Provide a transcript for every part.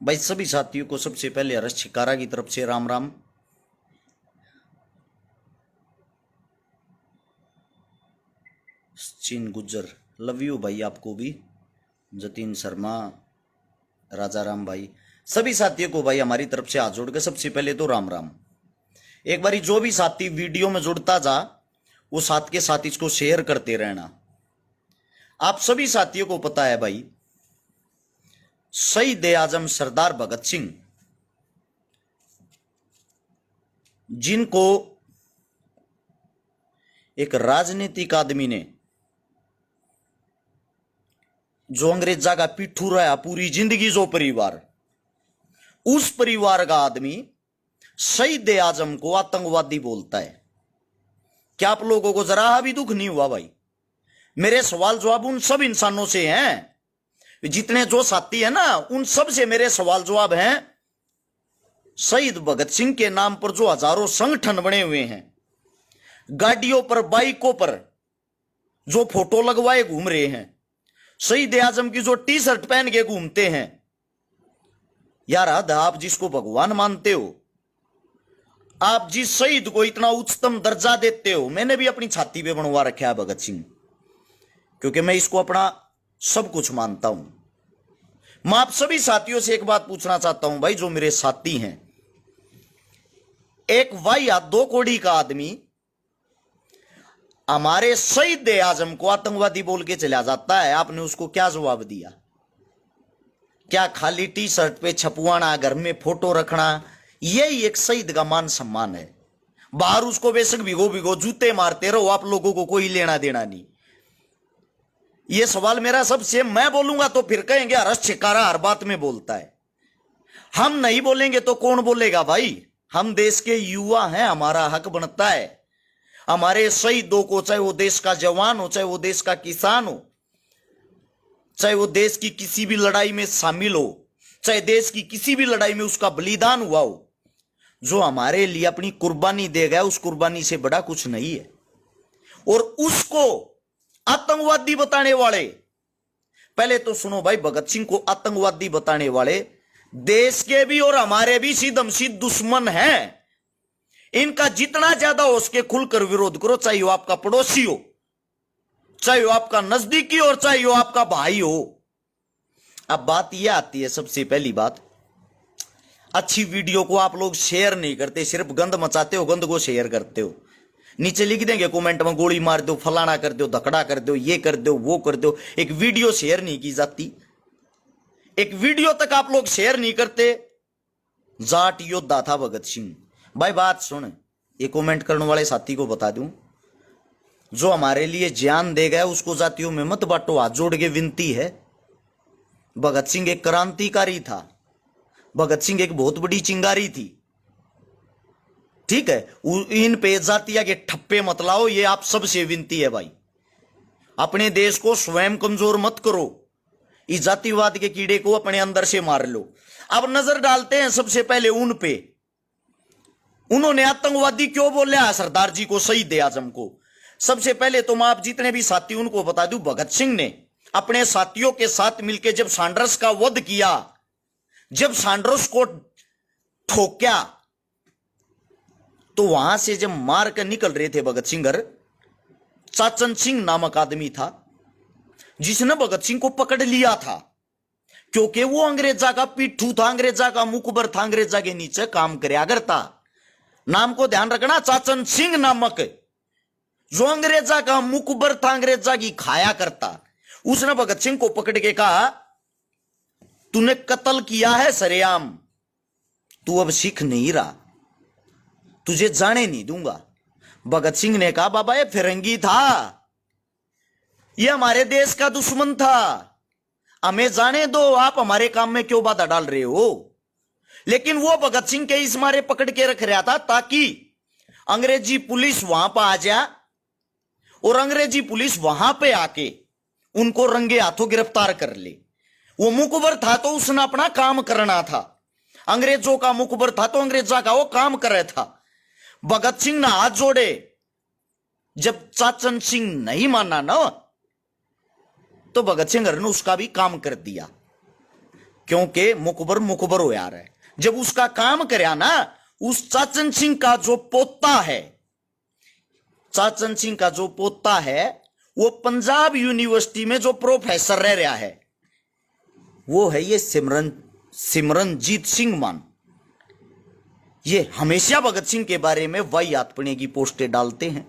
भाई सभी साथियों को सबसे पहले हर्ष छिकारा की तरफ से राम राम। सचिन गुज्जर लव यू भाई, आपको भी। जतिन शर्मा, राजा राम भाई, सभी साथियों को भाई हमारी तरफ से हाथ जोड़ के सबसे पहले तो राम राम। एक बारी जो भी साथी वीडियो में जुड़ता जा वो साथ के साथ इसको शेयर करते रहना। आप सभी साथियों को पता है भाई, शहीद आजम सरदार भगत सिंह, जिनको एक राजनीतिक आदमी ने जो अंग्रेजा का पिट्ठू रहा पूरी जिंदगी, जो परिवार, उस परिवार का आदमी शहीद आजम को आतंकवादी बोलता है। क्या आप लोगों को जरा भी दुख नहीं हुआ भाई? मेरे सवाल जवाब उन सब इंसानों से हैं, जितने जो साथी है ना, उन सब से मेरे सवाल जवाब हैं। शहीद भगत सिंह के नाम पर जो हजारों संगठन बने हुए हैं, गाड़ियों पर, बाइकों पर जो फोटो लगवाए घूम रहे हैं, शहीद आजम की जो टी शर्ट पहन के घूमते हैं, यार हद, आप जिसको भगवान मानते हो, आप जिस शहीद को इतना उच्चतम दर्जा देते हो, मैंने भी अपनी छाती पे बनवा रखा है भगत सिंह, क्योंकि मैं इसको अपना सब कुछ मानता हूं। मैं आप सभी साथियों से एक बात पूछना चाहता हूं भाई, जो मेरे साथी हैं, एक वाहियात दो कोड़ी का आदमी हमारे शहीद आजम को आतंकवादी बोल के चला जाता है, आपने उसको क्या जवाब दिया? क्या खाली टी शर्ट पे छपवाना, घर में फोटो रखना, यही एक शहीद का मान सम्मान है? बाहर उसको बेशक भिगो भिगो जूते मारते रहो, आप लोगों को कोई लेना देना नहीं। यह सवाल मेरा सबसे, मैं बोलूंगा तो फिर कहेंगे हर्ष छिकारा हर बात में बोलता है। हम नहीं बोलेंगे तो कौन बोलेगा भाई? हम देश के युवा हैं, हमारा हक बनता है हमारे शहीदों को, चाहे वो देश का जवान हो, चाहे वो देश का किसान हो, चाहे वो देश की किसी भी लड़ाई में शामिल हो, चाहे देश की किसी भी लड़ाई में उसका बलिदान हुआ हो, जो हमारे लिए अपनी कुर्बानी दे गया, उस कुर्बानी से बड़ा कुछ नहीं है। और उसको आतंकवादी बताने वाले, पहले तो सुनो भाई, भगत सिंह को आतंकवादी बताने वाले देश के भी और हमारे भी सीधम सीध दुश्मन हैं। इनका जितना ज्यादा हो सके खुलकर विरोध करो, चाहे वो आपका पड़ोसी हो, चाहे वो आपका नजदीकी और चाहे वो आपका भाई हो। अब बात यह आती है, सबसे पहली बात, अच्छी वीडियो को आप लोग शेयर नहीं करते, सिर्फ गंद मचाते हो, गंद को शेयर करते हो। नीचे लिख देंगे कमेंट में, गोली मार दो, फलाना कर दो, धकड़ा कर दो, ये कर दो, वो कर दो। एक वीडियो शेयर नहीं की जाती, एक वीडियो तक आप लोग शेयर नहीं करते। जाट योद्धा था भगत सिंह भाई। बात सुन, ये कमेंट करने वाले साथी को बता दूं, जो हमारे लिए जान दे गया उसको जातियों में मत बांटो, हाथ जोड़ के विनती है। भगत सिंह एक क्रांतिकारी था, भगत सिंह एक बहुत बड़ी चिंगारी थी, ठीक है? इन पे जातिया के ठप्पे मत लाओ, ये आप सबसे विनती है भाई। अपने देश को स्वयं कमजोर मत करो, इस जातिवाद के कीड़े को अपने अंदर से मार लो। अब नजर डालते हैं सबसे पहले उन पे, उन्होंने आतंकवादी क्यों बोला सरदार जी को, शहीद आजम को। सबसे पहले तो मैं आप जितने भी साथी उनको बता दूं, भगत सिंह ने अपने साथियों के साथ मिलकर जब सैंडर्स का वध किया, जब सैंडर्स को ठोक्या, तो वहां से जब मार कर निकल रहे थे भगत सिंह, चाचन सिंह नामक आदमी था जिसने भगत सिंह को पकड़ लिया था, क्योंकि वो अंग्रेजा का पिट्ठू था, अंग्रेजा का मुखबर था, अंग्रेजा के नीचे काम करया करता। नाम को ध्यान रखना, चाचन सिंह नामक, जो अंग्रेजा का मुखबर था, अंग्रेजा की खाया करता। उसने भगत सिंह को पकड़ के कहा, तूने कत्ल किया है सरेआम, तू अब सीख नहीं रहा, तुझे जाने नहीं दूंगा। भगत सिंह ने कहा, बाबा ये फिरंगी था, ये हमारे देश का दुश्मन था, हमें जाने दो, आप हमारे काम में क्यों बाधा डाल रहे हो? लेकिन वो भगत सिंह के इस मारे पकड़ के रख रहा था ताकि अंग्रेजी पुलिस वहां पर आ जाए और अंग्रेजी पुलिस वहां पे आके उनको रंगे हाथों गिरफ्तार कर ले। वो मुखबर था तो उसने अपना काम करना था, अंग्रेजों का मुखबर था तो अंग्रेजा का वो काम कर रहा था। भगत सिंह ने हाथ जोड़े, जब चाचन सिंह नहीं माना ना, तो भगत सिंह ने उसका भी काम कर दिया। क्योंकि मुकबर मुकबर हो यार है। जब उसका काम करया ना, उस चाचन सिंह का जो पोता है, चाचन सिंह का जो पोता है, वो पंजाब यूनिवर्सिटी में जो प्रोफेसर रह रहा है, वो है ये सिमरनजीत सिंह मान। ये हमेशा भगत सिंह के बारे में वाहियातपने की पोस्टें डालते हैं,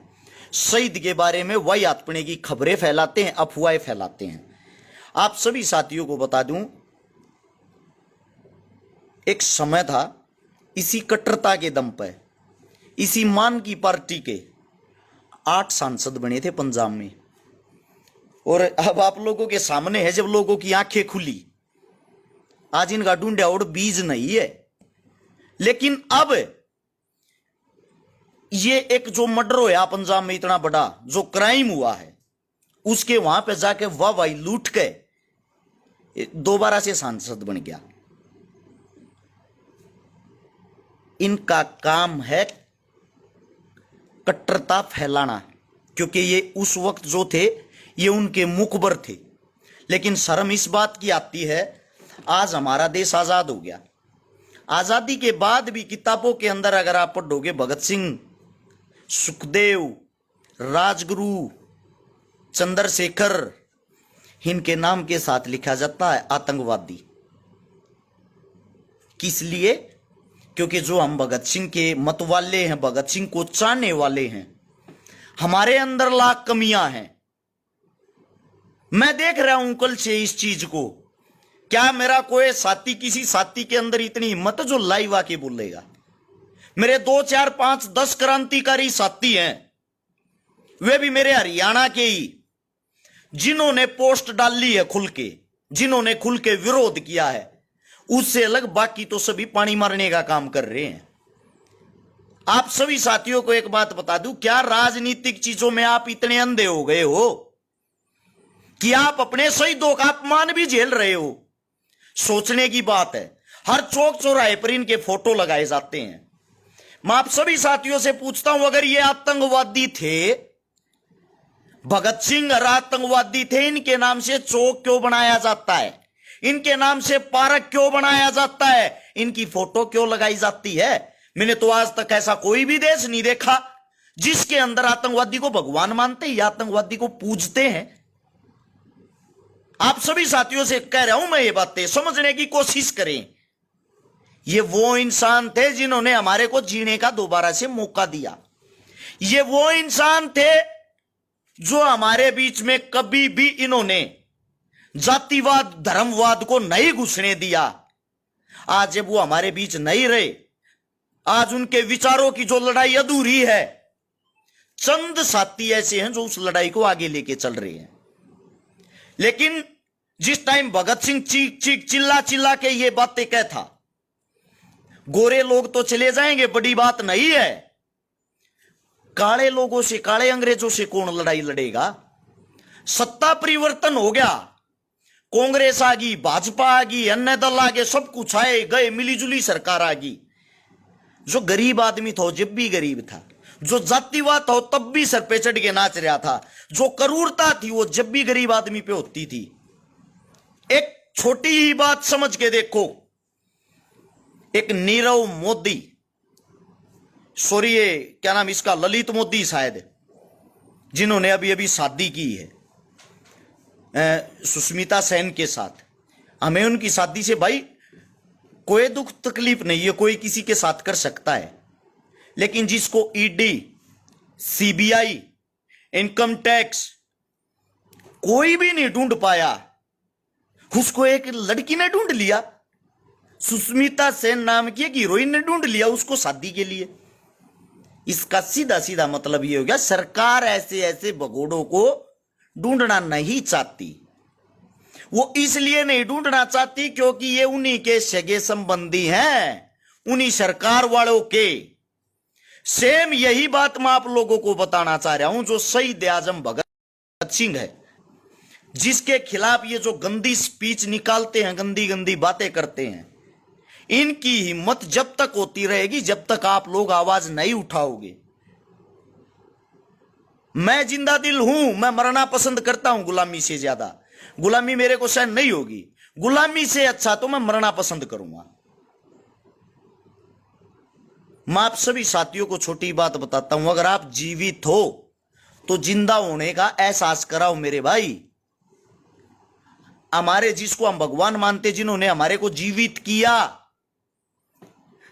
शहीद के बारे में वाहियातपने की खबरें फैलाते हैं, अफवाहें फैलाते हैं। आप सभी साथियों को बता दूं, एक समय था, इसी कट्टरता के दम पर, इसी मान की पार्टी के 8 सांसद बने थे पंजाब में। और अब आप लोगों के सामने है, जब लोगों की आंखें खुली, आज इनका ढूंढा और बीज नहीं है। लेकिन अब ये एक जो मर्डर होया पंजाब में, इतना बड़ा जो क्राइम हुआ है, उसके वहां पे जाके वाह वाही लूट के दोबारा से सांसद बन गया। इनका काम है कट्टरता फैलाना, क्योंकि ये उस वक्त जो थे ये उनके मुखबर थे। लेकिन शर्म इस बात की आती है, आज हमारा देश आजाद हो गया, आजादी के बाद भी किताबों के अंदर अगर आप पढ़ोगे, भगत सिंह, सुखदेव, राजगुरु, चंद्रशेखर, इनके नाम के साथ लिखा जाता है आतंकवादी। किस लिए? क्योंकि जो हम भगत सिंह के मत वाले हैं, भगत सिंह को चाहने वाले हैं, हमारे अंदर लाख कमियां हैं। मैं देख रहा हूं कल से इस चीज को। क्या मेरा कोई साथी, किसी साथी के अंदर इतनी हिम्मत जो लाइव आके बोलेगा? मेरे 2, 4, 5, 10 क्रांतिकारी साथी हैं, वे भी मेरे हरियाणा के ही, जिन्होंने पोस्ट डाली है खुल के, जिन्होंने खुल के विरोध किया है। उससे अलग बाकी तो सभी पानी मारने का काम कर रहे हैं। आप सभी साथियों को एक बात बता दूं, क्या राजनीतिक चीजों में आप इतने अंधे हो गए हो कि आप अपने शहीदों का अपमान भी झेल रहे हो? सोचने की बात है। हर चौक चौराहे पर इनके फोटो लगाए जाते हैं। मैं आप सभी साथियों से पूछता हूं, अगर ये आतंकवादी थे, भगत सिंह आतंकवादी थे, इनके नाम से चौक क्यों बनाया जाता है? इनके नाम से पार्क क्यों बनाया जाता है? इनकी फोटो क्यों लगाई जाती है? मैंने तो आज तक ऐसा कोई भी देश नहीं देखा जिसके अंदर आतंकवादी को भगवान मानते या आतंकवादी को पूजते हैं। आप सभी साथियों से कह रहा हूं मैं, ये बातें समझने की कोशिश करें। ये वो इंसान थे जिन्होंने हमारे को जीने का दोबारा से मौका दिया। ये वो इंसान थे जो हमारे बीच में कभी भी इन्होंने जातिवाद, धर्मवाद को नहीं घुसने दिया। आज जब वो हमारे बीच नहीं रहे, आज उनके विचारों की जो लड़ाई अधूरी है, चंद साथी ऐसे हैं जो उस लड़ाई को आगे लेके चल रहे हैं। लेकिन जिस टाइम भगत सिंह चीख चीख चिल्ला चिल्ला के ये बातें कहता, गोरे लोग तो चले जाएंगे, बड़ी बात नहीं है, काले लोगों से, काले अंग्रेजों से कौन लड़ाई लड़ेगा? सत्ता परिवर्तन हो गया, कांग्रेस आ गई, भाजपा आ गई, अन्य दल आ गए, सब कुछ आए गए, मिलीजुली सरकार आ गई। जो गरीब आदमी था जब भी गरीब था, जो जातिवाद था तब भी सर पे चढ़ के नाच रहा था, जो क्रूरता थी वो जब भी गरीब आदमी पे होती थी। एक छोटी ही बात समझ के देखो, एक नीरव मोदी, सॉरी ये क्या नाम इसका, ललित मोदी शायद, जिन्होंने अभी अभी शादी की है सुष्मिता सेन के साथ। हमें उनकी शादी से भाई कोई दुख तकलीफ नहीं है, कोई किसी के साथ कर सकता है। लेकिन जिसको ईडी, सीबीआई, इनकम टैक्स कोई भी नहीं ढूंढ पाया, उसको एक लड़की ने ढूंढ लिया, सुष्मिता सेन नाम की एक हीरोइन ने ढूंढ लिया उसको शादी के लिए। इसका सीधा सीधा मतलब ये हो गया, सरकार ऐसे ऐसे भगोड़ों को ढूंढना नहीं चाहती। वो इसलिए नहीं ढूंढना चाहती क्योंकि ये उन्हीं के सगे संबंधी हैं, उन्हीं सरकार वालों के। सेम यही बात मैं आप लोगों को बताना चाह रहा हूं, जो शहीद आजम भगत सिंह है, जिसके खिलाफ ये जो गंदी स्पीच निकालते हैं, गंदी गंदी बातें करते हैं, इनकी हिम्मत जब तक होती रहेगी, जब तक आप लोग आवाज नहीं उठाओगे। मैं जिंदा दिल हूं, मैं मरना पसंद करता हूं गुलामी से ज्यादा। गुलामी मेरे को सहन नहीं होगी, गुलामी से अच्छा तो मैं मरना पसंद करूंगा। मैं आप सभी साथियों को छोटी बात बताता हूं, अगर आप जीवित हो तो जिंदा होने का एहसास कराओ मेरे भाई। हमारे जिसको हम भगवान मानते, जिन्होंने हमारे को जीवित किया,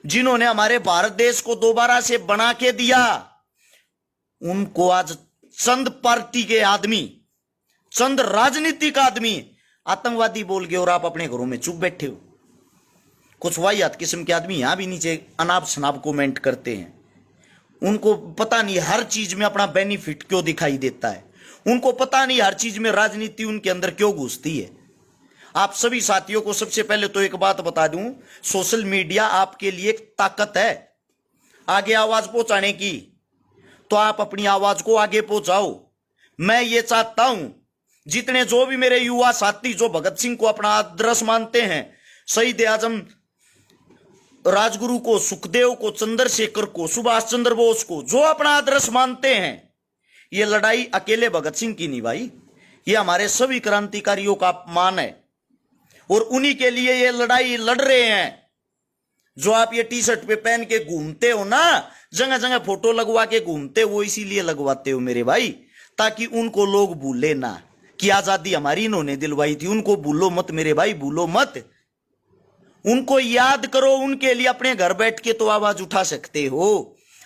जिन्होंने हमारे भारत देश को दोबारा से बना के दिया, उनको आज चंद पार्टी के आदमी, चंद राजनीतिक आदमी आतंकवादी बोल के और आप अपने घरों में चुप बैठे हो। कुछ वाहियात किस्म के आदमी यहां भी नीचे अनाप शनाप कमेंट करते हैं। उनको पता नहीं हर चीज में अपना बेनिफिट क्यों दिखाई देता है, उनको पता नहीं हर चीज में राजनीति उनके अंदर क्यों घुसती है। आप सभी साथियों को सबसे पहले तो एक बात बता दूं, सोशल मीडिया आपके लिए एक ताकत है आगे आवाज पहुंचाने की, तो आप अपनी आवाज को आगे पहुंचाओ। मैं ये चाहता हूं जितने जो भी मेरे युवा साथी जो भगत सिंह को अपना आदर्श मानते हैं, शहीद आजम राजगुरु को, सुखदेव को, चंद्रशेखर को, सुभाष चंद्र बोस को जो अपना आदर्श मानते हैं, ये लड़ाई अकेले भगत सिंह की नहीं भाई, ये हमारे सभी क्रांतिकारियों का अपमान है और उन्हीं के लिए ये लड़ाई लड़ रहे हैं। जो आप ये टी शर्ट पे पहन के घूमते हो ना, जगह जगह फोटो लगवा के घूमते हो, वो इसीलिए लगवाते हो मेरे भाई, ताकि उनको लोग भूले ना कि आजादी हमारी इन्होंने दिलवाई थी। उनको भूलो मत मेरे भाई, भूलो मत, उनको याद करो। उनके लिए अपने घर बैठ के तो आवाज उठा सकते हो।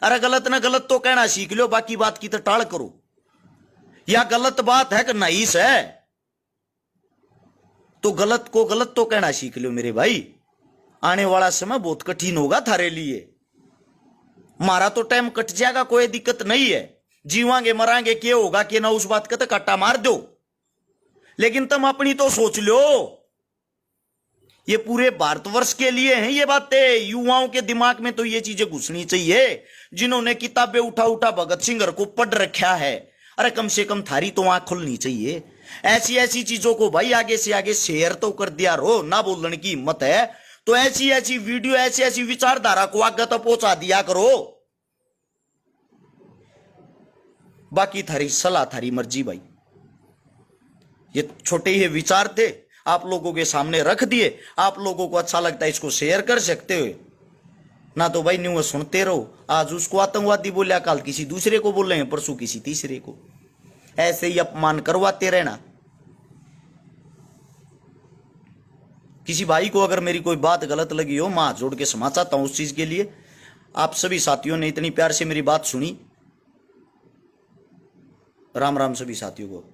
अरे गलत ना गलत तो कहना सीख लो, बाकी बात की तो टाल करो। या गलत बात है कि नाइस है तो गलत को गलत तो कहना सीख लो मेरे भाई। आने वाला समय बहुत कठिन होगा थारे लिए। मारा तो टाइम कट जाएगा, कोई दिक्कत नहीं है, जीवांगे मरांगे, क्या होगा कि ना, उस बात का तो कट्टा मार दो, लेकिन तुम अपनी तो सोच लो। ये पूरे भारतवर्ष के लिए हैं ये बातें, युवाओं के दिमाग में तो ये चीजें घुसनी चाहिए। जिन्होंने किताबें उठा उठा भगत सिंह को पढ़ रखा है, अरे कम से कम थारी तो आंख खुलनी चाहिए। ऐसी ऐसी चीजों को भाई आगे से आगे शेयर तो कर दिया रो, ना बोलने की हिम्मत है तो ऐसी ऐसी वीडियो, ऐसी ऐसी विचारधारा को आगे तो पहुंचा दिया करो। बाकी थारी सलाह, थारी मर्जी भाई। ये छोटे ही विचार थे, आप लोगों के सामने रख दिए। आप लोगों को अच्छा लगता है इसको शेयर कर सकते हो, ना तो भाई न्यूज सुनते रहो। आज उसको आतंकवादी बोलिया, कल किसी दूसरे को बोल रहे हैं, परसों किसी तीसरे को, ऐसे ही अपमान करवाते रहना। किसी भाई को अगर मेरी कोई बात गलत लगी हो, मैं हाथ जोड़ के क्षमा चाहता हूं उस चीज के लिए। आप सभी साथियों ने इतनी प्यार से मेरी बात सुनी। राम राम सभी साथियों को।